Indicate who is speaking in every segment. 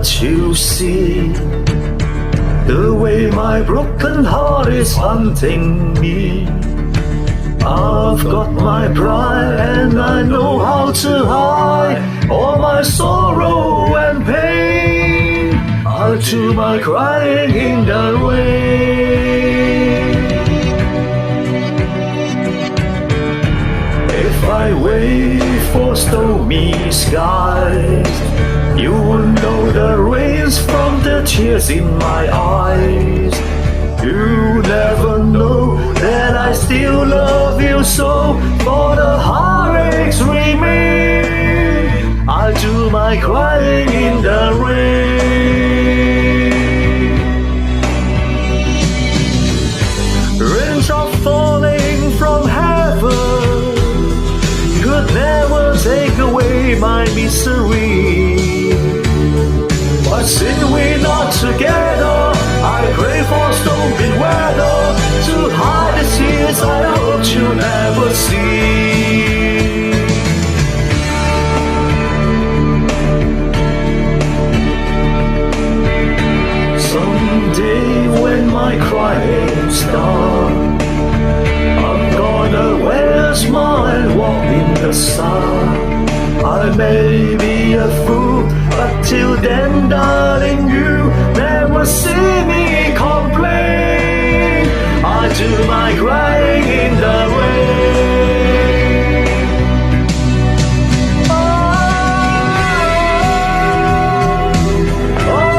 Speaker 1: But you see the way my broken heart is haunting me. I've got my pride and I know how to hide all my sorrow and pain. I'll do my crying in the rain. If I wait for stormy skies, you will know the rains from the tears in my eyes. You never know that I still love you so, for the heartaches remain. I'll do my crying in the rain. Raindrops falling from heaven could never take away my misery. But since we're not together, I pray for stormy weather to hide the tears I hope you'll never see. Someday when my crying starts, I'm gonna wear a smile, walk in the sun. I may be a fool, but till then, darling, you never see me complain. I do my crying in the rain. Oh, oh,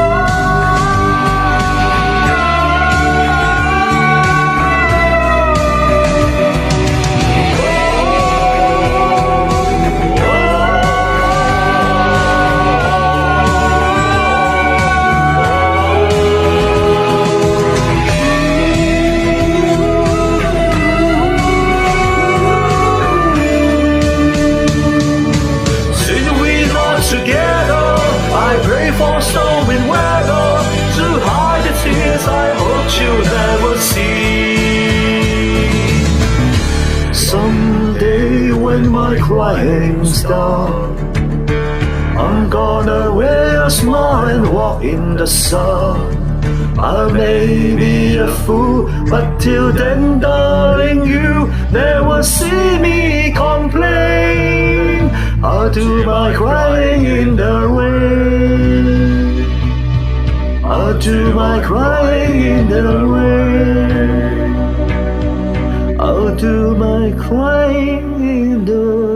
Speaker 1: together, I pray for stormy weather to hide the tears I hope you'll never see. Someday when my crying starts, I'm gonna wear a smile and walk in the sun. I may be a fool, but till then, darling, you never see me complain. I'll do my crying in the rain. I'll do my crying in the rain. I'll do my crying in the rain.